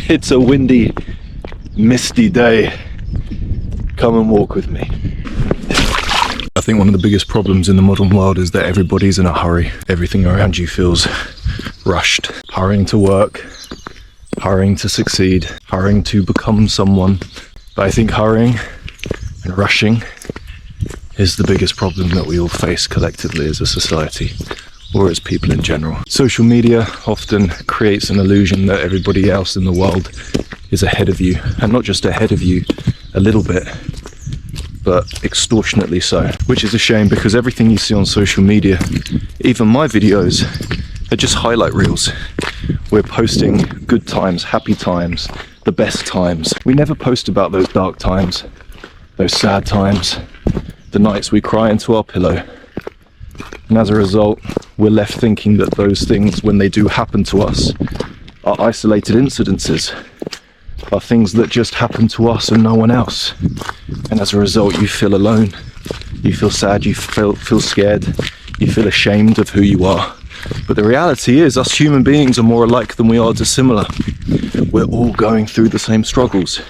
It's a windy, misty day. Come and walk with me. I think one of the biggest problems in the modern world is that everybody's in a hurry. Everything around you feels rushed. Hurrying to work, hurrying to succeed, hurrying to become someone. But I think hurrying and rushing is the biggest problem that we all face collectively as a society, or as people in general. Social media often creates an illusion that everybody else in the world is ahead of you, and not just ahead of you a little bit, but extortionately so, which is a shame because everything you see on social media, even my videos, are just highlight reels. We're posting good times, happy times, the best times. We never post about those dark times, those sad times, the nights we cry into our pillow. And as a result, we're left thinking that those things, when they do happen to us, are isolated incidences, are things that just happen to us and no one else. And as a result, you feel alone, you feel sad, you feel scared, you feel ashamed of who you are. But the reality is, us human beings are more alike than we are dissimilar. We're all going through the same struggles.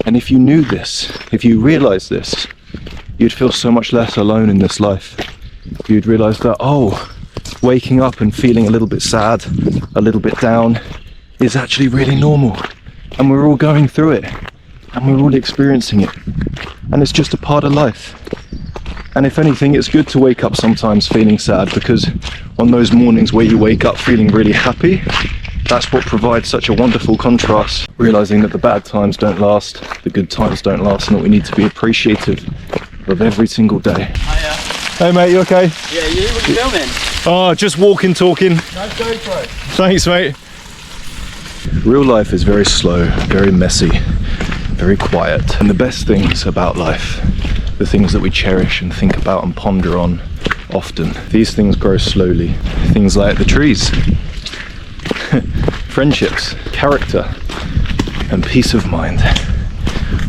And if you knew this, if you realized this, you'd feel so much less alone in this life. You'd realize that, oh, waking up and feeling a little bit sad, a little bit down, is actually really normal. And we're all going through it. And we're all experiencing it. And it's just a part of life. And if anything, it's good to wake up sometimes feeling sad, because on those mornings where you wake up feeling really happy, that's what provides such a wonderful contrast. Realizing that the bad times don't last, the good times don't last, and that we need to be appreciative of every single day. Hiya. Hey mate, you okay? Yeah, you? What are you filming? Oh, just walking, talking. Nice GoPro. Thanks mate. Real life is very slow, very messy, very quiet. And the best things about life, the things that we cherish and think about and ponder on often, these things grow slowly. Things like the trees, friendships, character, and peace of mind.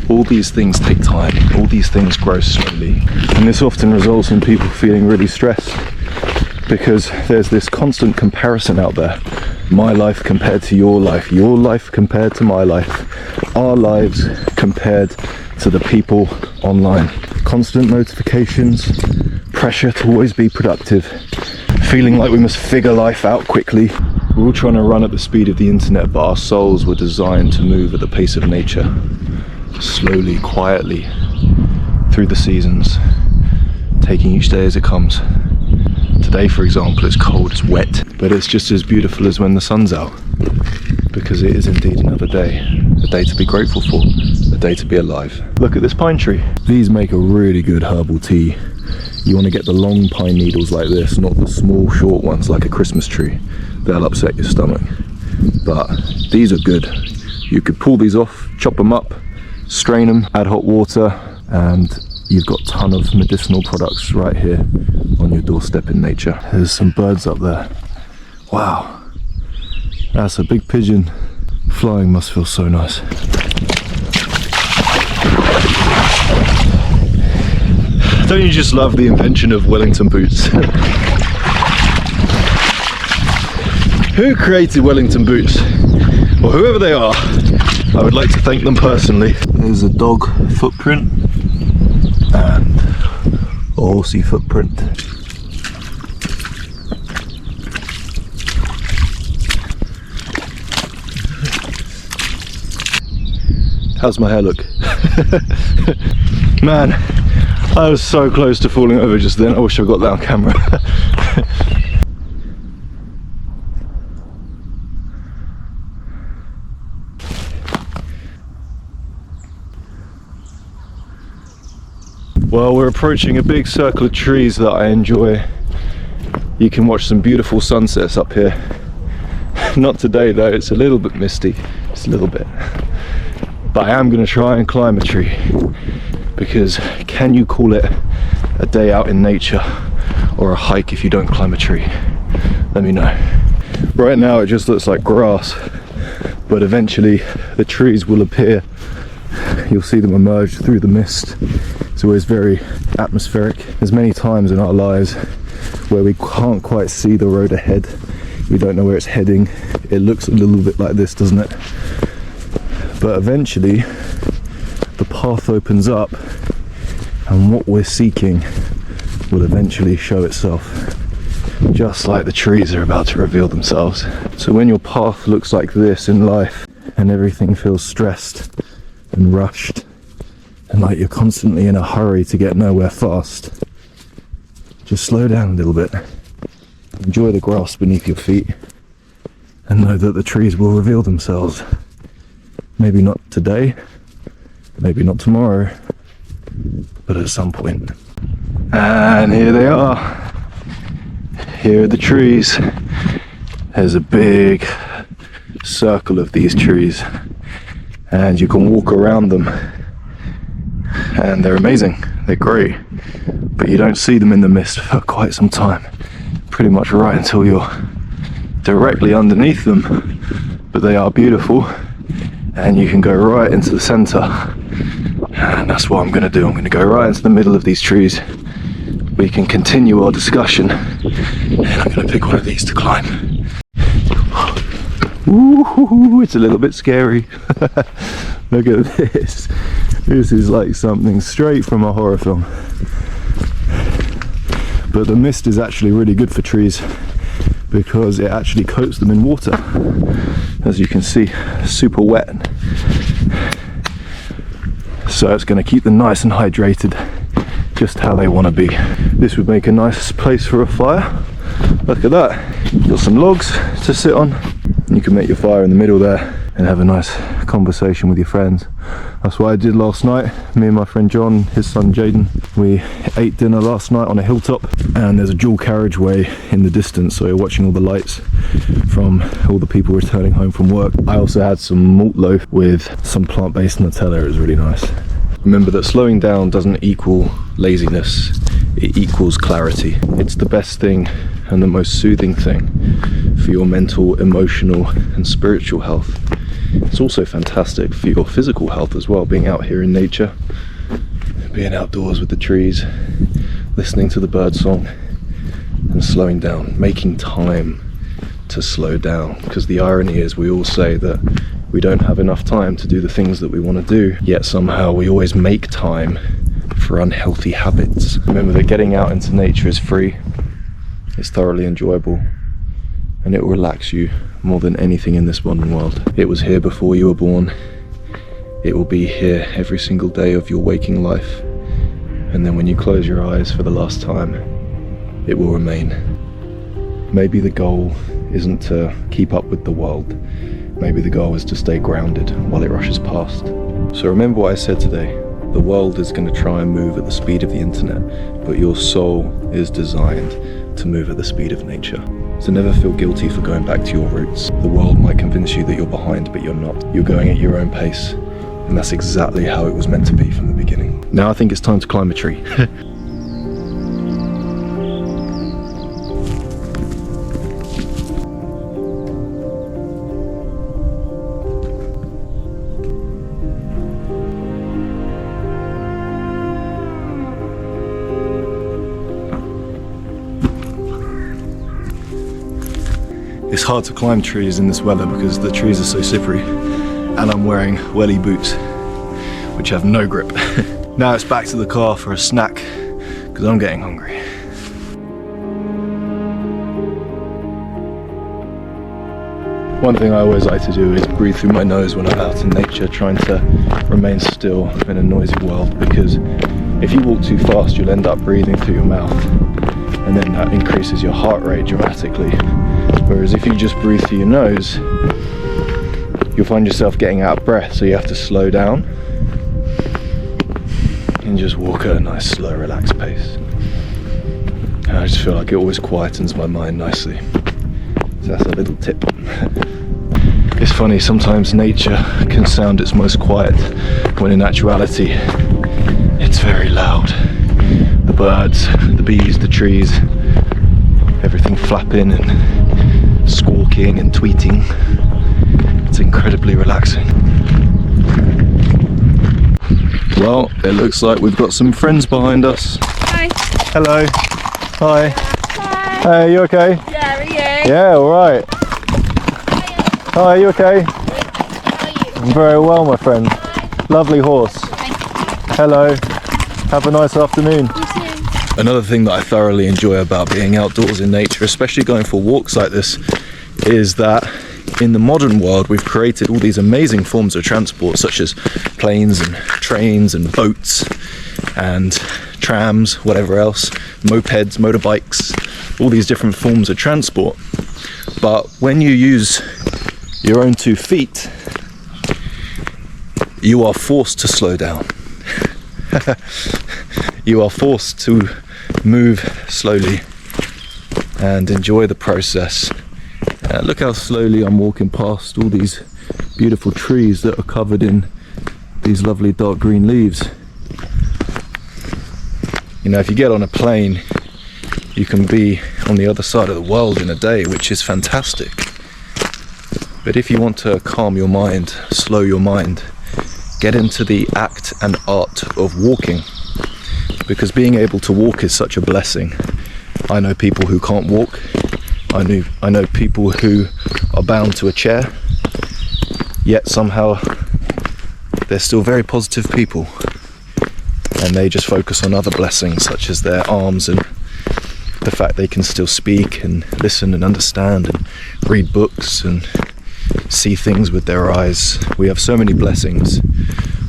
All these things take time, all these things grow slowly. And this often results in people feeling really stressed, because there's this constant comparison out there. My life compared to your life compared to my life, our lives compared to the people online. Constant notifications, pressure to always be productive, feeling like we must figure life out quickly. We're all trying to run at the speed of the internet, but our souls were designed to move at the pace of nature. Slowly, quietly, through the seasons, taking each day as it comes. Today, for example, it's cold, it's wet, but it's just as beautiful as when the sun's out, because it is indeed another day, a day to be grateful for, a day to be alive. Look at this pine tree. These make a really good herbal tea. You want to get the long pine needles like this, not the small, short ones like a Christmas tree. They'll upset your stomach. But these are good. You could pull these off, chop them up, strain them, add hot water, and you've got a ton of medicinal products right here on your doorstep in nature. There's some birds up there. Wow, that's a big pigeon. Flying must feel so nice. Don't you just love the invention of Wellington boots? Who created Wellington boots? Or whoever they are, I would like to thank them personally. There's a dog footprint and a horsey footprint. How's my hair look? Man, I was so close to falling over just then. I wish I got that on camera. Well, we're approaching a big circle of trees that I enjoy. You can watch some beautiful sunsets up here. Not today though, it's a little bit misty, just a little bit. But I am going to try and climb a tree, because can you call it a day out in nature or a hike if you don't climb a tree? Let me know. Right now it just looks like grass, but eventually the trees will appear. You'll see them emerge through the mist. It's always very atmospheric. There's many times in our lives where we can't quite see the road ahead. We don't know where it's heading. It looks a little bit like this, doesn't it? But eventually the path opens up and what we're seeking will eventually show itself, just like the trees are about to reveal themselves. So when your path looks like this in life and everything feels stressed and rushed and like you're constantly in a hurry to get nowhere fast, just slow down a little bit, enjoy the grass beneath your feet, and know that the trees will reveal themselves. Maybe not today, maybe not tomorrow, but at some point. And here they are. Here are the trees. There's a big circle of these trees, and you can walk around them. And they're amazing, they're great. But you don't see them in the mist for quite some time. Pretty much right until you're directly underneath them. But they are beautiful. And you can go right into the center, and that's what I'm going to do. I'm going to go right into the middle of these trees. We can continue our discussion, and I'm going to pick one of these to climb. Ooh, it's a little bit scary. Look at this. This is like something straight from a horror film. But the mist is actually really good for trees because it actually coats them in water. As you can see, super wet. So it's going to keep them nice and hydrated, just how they want to be. This would make a nice place for a fire. Look at that. Got some logs to sit on. You can make your fire in the middle there and have a nice conversation with your friends. That's what I did last night. Me and my friend John, his son Jaden, we ate dinner last night on a hilltop, and there's a dual carriageway in the distance, so you're watching all the lights from all the people returning home from work. I also had some malt loaf with some plant-based Nutella. It was really nice. Remember that slowing down doesn't equal laziness, it equals clarity. It's the best thing and the most soothing thing for your mental, emotional and spiritual health. It's also fantastic for your physical health as well, being out here in nature, being outdoors with the trees, listening to the bird song and slowing down, making time to slow down. Because the irony is we all say that we don't have enough time to do the things that we want to do, yet somehow we always make time for unhealthy habits. Remember that getting out into nature is free, it's thoroughly enjoyable, and it will relax you more than anything in this modern world. It was here before you were born, it will be here every single day of your waking life, and then when you close your eyes for the last time, it will remain. Maybe the goal isn't to keep up with the world, maybe the goal is to stay grounded while it rushes past. So remember what I said today, the world is going to try and move at the speed of the internet, but your soul is designed to move at the speed of nature. So never feel guilty for going back to your roots. The world might convince you that you're behind, but you're not. You're going at your own pace, and that's exactly how it was meant to be from the beginning. Now I think it's time to climb a tree. It's hard to climb trees in this weather because the trees are so slippery, and I'm wearing welly boots which have no grip. Now it's back to the car for a snack because I'm getting hungry. One thing I always like to do is breathe through my nose when I'm out in nature, trying to remain still in a noisy world, because if you walk too fast you'll end up breathing through your mouth, and then that increases your heart rate dramatically. Whereas if you just breathe through your nose, you'll find yourself getting out of breath, so you have to slow down and just walk at a nice, slow, relaxed pace. And I just feel like it always quietens my mind nicely. So that's a little tip. It's funny, sometimes nature can sound its most quiet, when in actuality, it's very loud. The birds, the bees, the trees, everything flapping and squawking and tweeting. It's incredibly relaxing. Well, it looks like we've got some friends behind us. Hi. Hello. Hi. Hi. Hey, you okay? Yeah, are you? Yeah, alright. Hi, you okay? I'm very well, my friend. Lovely horse. Hello. Have a nice afternoon. Another thing that I thoroughly enjoy about being outdoors in nature, especially going for walks like this, is that in the modern world we've created all these amazing forms of transport, such as planes and trains and boats and trams, whatever else, mopeds, motorbikes, all these different forms of transport. But when you use your own 2 feet, you are forced to slow down. You are forced to move slowly and enjoy the process. Look how slowly I'm walking past all these beautiful trees that are covered in these lovely dark green leaves. You know, if you get on a plane, you can be on the other side of the world in a day, which is fantastic. But if you want to calm your mind, slow your mind, get into the act and art of walking, because being able to walk is such a blessing. I know people who can't walk. I know people who are bound to a chair, yet somehow they're still very positive people, and they just focus on other blessings such as their arms and the fact they can still speak and listen and understand and read books and see things with their eyes. We have so many blessings,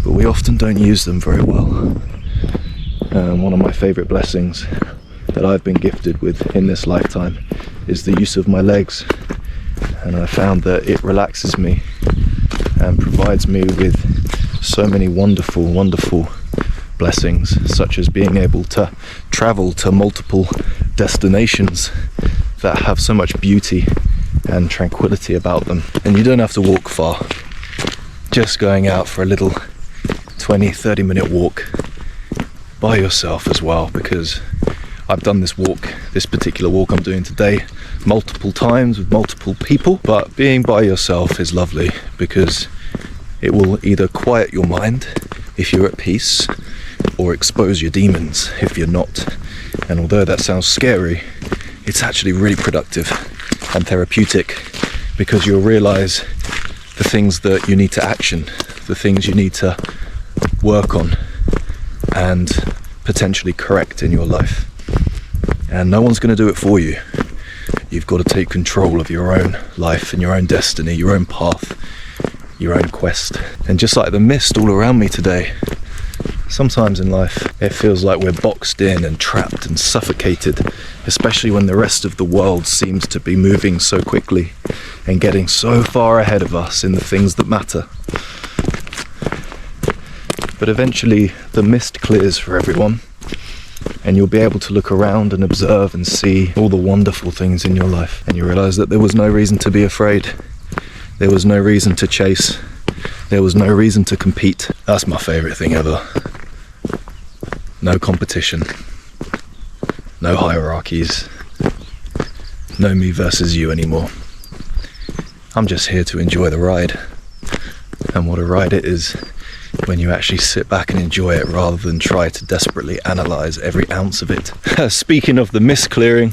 but we often don't use them very well. One of my favourite blessings that I've been gifted with in this lifetime is the use of my legs, and I found that it relaxes me and provides me with so many wonderful, wonderful blessings, such as being able to travel to multiple destinations that have so much beauty and tranquility about them. And you don't have to walk far, just going out for a little 20-30 minute walk by yourself as well, because I've done this particular walk I'm doing today multiple times with multiple people, but being by yourself is lovely because it will either quiet your mind if you're at peace, or expose your demons if you're not. And although that sounds scary, it's actually really productive and therapeutic, because you'll realize the things that you need to action, the things you need to work on and potentially correct in your life. And no one's going to do it for you. You've got to take control of your own life and your own destiny, your own path, your own quest. And just like the mist all around me today, sometimes in life it feels like we're boxed in and trapped and suffocated, especially when the rest of the world seems to be moving so quickly and getting so far ahead of us in the things that matter. But eventually the mist clears for everyone, and you'll be able to look around and observe and see all the wonderful things in your life, and you realize that there was no reason to be afraid. There was no reason to chase. There was no reason to compete. That's my favorite thing ever. No competition. No hierarchies. No me versus you anymore. I'm just here to enjoy the ride. And what a ride it is when you actually sit back and enjoy it rather than try to desperately analyze every ounce of it. Speaking of the mist clearing,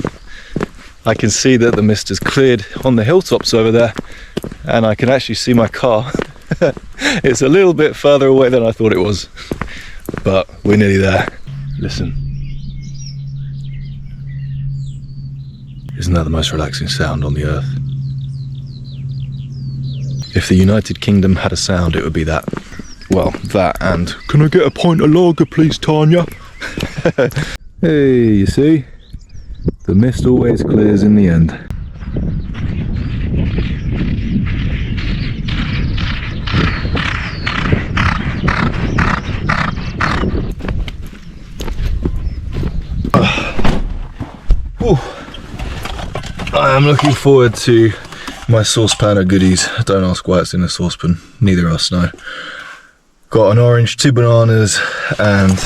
I can see that the mist has cleared on the hilltops over there, and I can actually see my car. It's a little bit further away than I thought it was, but we're nearly there. Listen. Isn't that the most relaxing sound on the earth? If the United Kingdom had a sound, it would be that. Well, that and, can I get a pint of lager please, Tanya? Hey, you see? The mist always clears in the end. I am looking forward to my saucepan of goodies. Don't ask why it's in a saucepan, neither of us know. Got an orange, 2 bananas and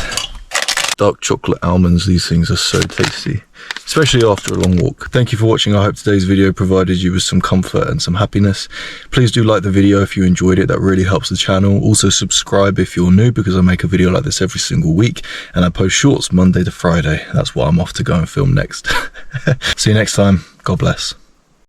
dark chocolate almonds. These things are so tasty, especially after a long walk. Thank you for watching. I hope today's video provided you with some comfort and some happiness. Please do like the video if you enjoyed it. That really helps the channel. Also subscribe if you're new, because I make a video like this every single week, and I post shorts Monday to Friday. That's what I'm off to go and film next. See you next time. God bless.